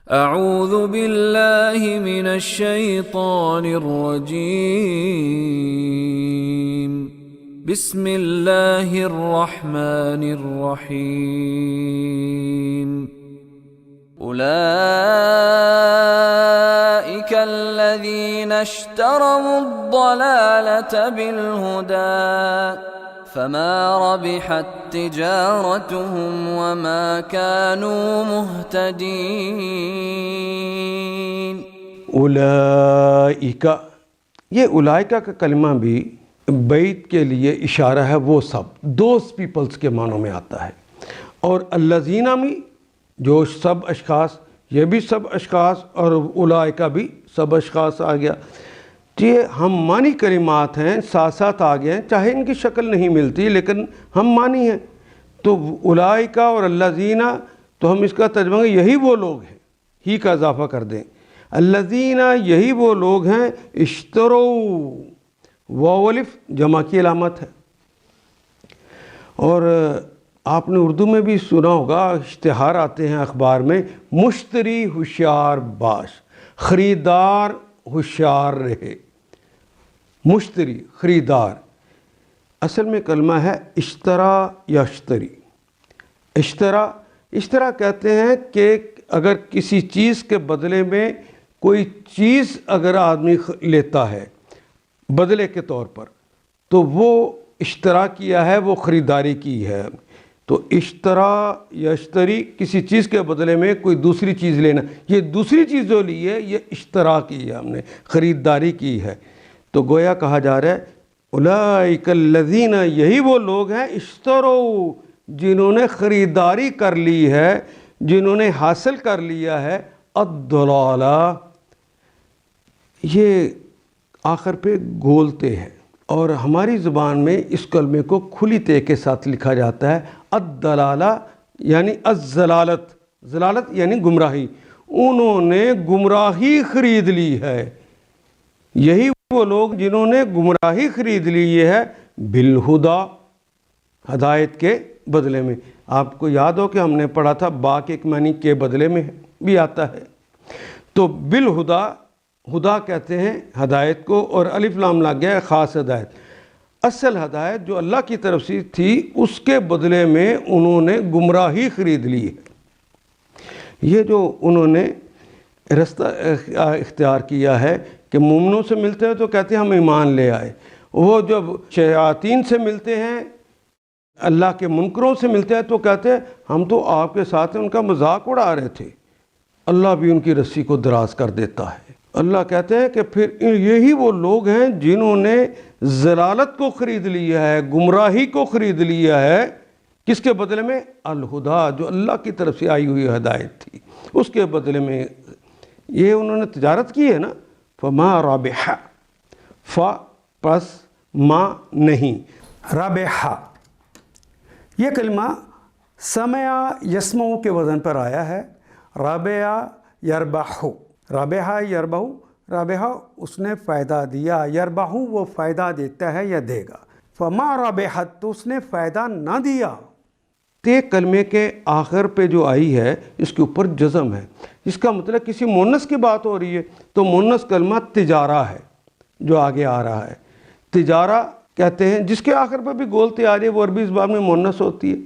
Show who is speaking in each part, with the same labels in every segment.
Speaker 1: اعوذ باللہ من الشیطان الرجیم بسم اللہ الرحمن الرحیم اولئک الذین اشتروا الضلالة بالہدى فما ربحت تجارتهم وما كانوا مهتدين
Speaker 2: اولئک، یہ اولئک کا کلمہ بھی بیت کے لیے اشارہ ہے، وہ سب دوز پیپلز کے معنوں میں آتا ہے، اور الذین میں جو سب اشخاص، یہ بھی سب اشخاص، اور اولئک بھی سب اشخاص آ گیا۔ یہ ہم معنی کلمات ہیں، ساتھ ساتھ آ گئے ہیں، چاہے ان کی شکل نہیں ملتی لیکن ہم معنی ہیں۔ تو اولئک اور الذین، تو ہم اس کا ترجمہ یہی وہ لوگ ہیں، ہی کا اضافہ کر دیں، الذین یہی وہ لوگ ہیں، اشترو، واو الف جمع کی علامت ہے۔ اور آپ نے اردو میں بھی سنا ہوگا، اشتہار آتے ہیں اخبار میں، مشتری ہوشیار باش، خریدار ہوشیار رہے۔ مشتری، خریدار، اصل میں کلمہ ہے اشترا یا اشتری۔ اشترا کہتے ہیں کہ اگر کسی چیز کے بدلے میں کوئی چیز اگر آدمی لیتا ہے بدلے کے طور پر، تو وہ اشترا کیا ہے، وہ خریداری کی ہے۔ تو اشترا یا اشتری، کسی چیز کے بدلے میں کوئی دوسری چیز لینا، یہ دوسری چیز جو لی ہے یہ اشترا کی ہے، ہم نے خریداری کی ہے۔ تو گویا کہا جا رہا ہے اولئک الذین، یہی وہ لوگ ہیں، اشترو، جنہوں نے خریداری کر لی ہے، جنہوں نے حاصل کر لیا ہے الضلالہ، یہ آخر پہ گولتے ہیں، اور ہماری زبان میں اس کلمے کو کھلی تے کے ساتھ لکھا جاتا ہے الضلالہ یعنی الضلالت، ضلالت یعنی گمراہی، انہوں نے گمراہی خرید لی ہے۔ یہی وہ لوگ جنہوں نے گمراہی خرید لی ہے بالہدا، ہدایت کے بدلے میں۔ آپ کو یاد ہو کہ ہم نے پڑھا تھا با کے ایک معنی کے بدلے میں بھی آتا ہے۔ تو بالہدا، ہدا کہتے ہیں ہدایت کو، اور الف لام لگ گیا ہے خاص ہدایت۔ اصل ہدایت جو اللہ کی طرف سے تھی، اس کے بدلے میں انہوں نے گمراہی خرید لی ہے۔ یہ جو انہوں نے رستہ اختیار کیا ہے کہ مومنوں سے ملتے ہیں تو کہتے ہیں ہم ایمان لے آئے، وہ جب شیاطین سے ملتے ہیں، اللہ کے منکروں سے ملتے ہیں تو کہتے ہیں ہم تو آپ کے ساتھ ہیں، ان کا مذاق اڑا رہے تھے۔ اللہ بھی ان کی رسی کو دراز کر دیتا ہے۔ اللہ کہتے ہیں کہ پھر یہی وہ لوگ ہیں جنہوں نے ضلالت کو خرید لیا ہے، گمراہی کو خرید لیا ہے، کس کے بدلے میں؟ الہدا، جو اللہ کی طرف سے آئی ہوئی ہدایت تھی، اس کے بدلے میں یہ انہوں نے تجارت کی ہے نا۔ فما رابح، فا پس ما نہیں،
Speaker 3: رابح، یہ کلمہ سمع یسمع کے وزن پر آیا ہے۔ رابح یربح، رابح یربح، رابح اس نے فائدہ دیا، یربح وہ فائدہ دیتا ہے یا دے گا۔ فما رابحت، تو اس نے فائدہ نہ دیا۔
Speaker 2: تے کلمے کے آخر پہ جو آئی ہے اس کے اوپر جزم ہے، اس کا مطلب کسی مونس کی بات ہو رہی ہے، تو مونس کلمہ تجارہ ہے جو آگے آ رہا ہے۔ تجارہ کہتے ہیں جس کے آخر پہ بھی گولتے آ جائے، وہ عربی زبان میں مونس ہوتی ہے،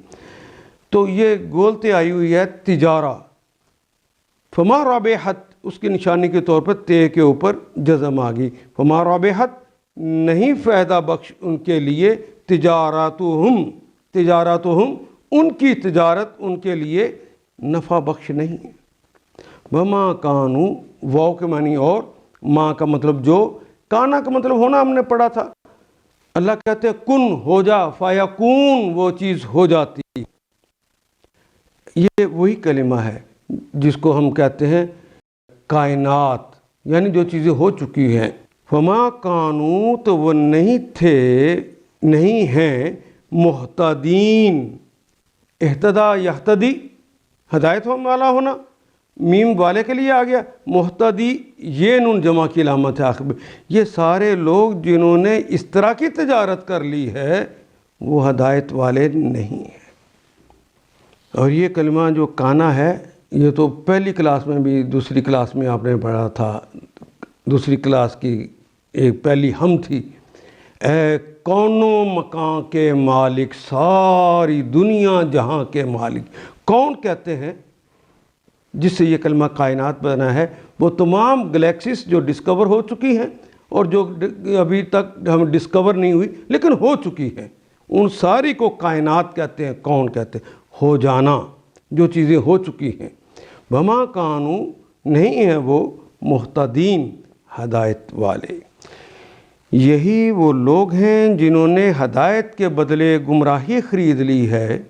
Speaker 2: تو یہ گولتے آئی ہوئی ہے تجارہ۔ فما رابحت، اس کی نشانی کے طور پر تے کے اوپر جزم آ گئی۔ فما رابحت، نہیں فائدہ بخش ان کے لیے، تجاراتہم، تجاراتہم ان کی تجارت ان کے لیے نفع بخش نہیں۔ وما کانو، واو کے معنی اور، ماں کا مطلب جو، کانا کا مطلب ہونا ہم نے پڑھا تھا۔ اللہ کہتے ہیں کن ہو جا، فیکون وہ چیز ہو جاتی۔ یہ وہی کلمہ ہے جس کو ہم کہتے ہیں کائنات، یعنی جو چیزیں ہو چکی ہیں۔ فما کانو، تو وہ نہیں تھے، نہیں ہیں، محتدین، اہتدا یہتدی، ہدایت والا ہونا، میم والے کے لیے آ گیا، محتدی یہ نون جمع کی علامت ہے آخر میں۔ یہ سارے لوگ جنہوں نے اس طرح کی تجارت کر لی ہے وہ ہدایت والے نہیں ہیں۔ اور یہ کلمہ جو کانا ہے یہ تو پہلی کلاس میں بھی، دوسری کلاس میں آپ نے پڑھا تھا، دوسری کلاس کی ایک پہلی ہم تھی، اے کونوں مکان کے مالک، ساری دنیا جہاں کے مالک۔ کون کہتے ہیں جس سے یہ کلمہ کائنات بنا ہے؟ وہ تمام گلیکسیز جو ڈسکور ہو چکی ہیں اور جو ابھی تک ہم ڈسکور نہیں ہوئی لیکن ہو چکی ہیں، ان ساری کو کائنات کہتے ہیں۔ کون کہتے ہیں؟ ہو جانا، جو چیزیں ہو چکی ہیں۔ وما کانوا، نہیں ہیں وہ، مہتدین، ہدایت والے۔ یہی وہ لوگ ہیں جنہوں نے ہدایت کے بدلے گمراہی خرید لی ہے،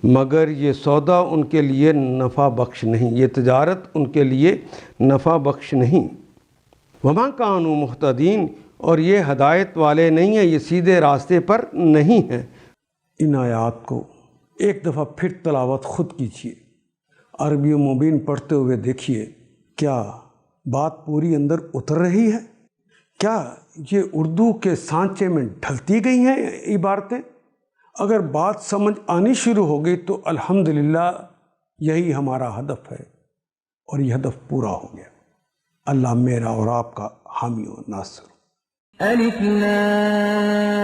Speaker 2: مگر یہ سودا ان کے لیے نفع بخش نہیں، یہ تجارت ان کے لیے نفع بخش نہیں۔ وما کانوا مہتدین، اور یہ ہدایت والے نہیں ہیں، یہ سیدھے راستے پر نہیں ہیں۔
Speaker 3: ان آیات کو ایک دفعہ پھر تلاوت خود کیجیے، عربی و مبین پڑھتے ہوئے دیکھیے، کیا بات پوری اندر اتر رہی ہے؟ کیا یہ اردو کے سانچے میں ڈھلتی گئی ہیں عبارتیں؟ اگر بات سمجھ آنی شروع ہو گئی تو الحمدللہ یہی ہمارا ہدف ہے، اور یہ ہدف پورا ہو گیا۔ اللہ میرا اور آپ کا حامی و ناصر۔
Speaker 1: الف لام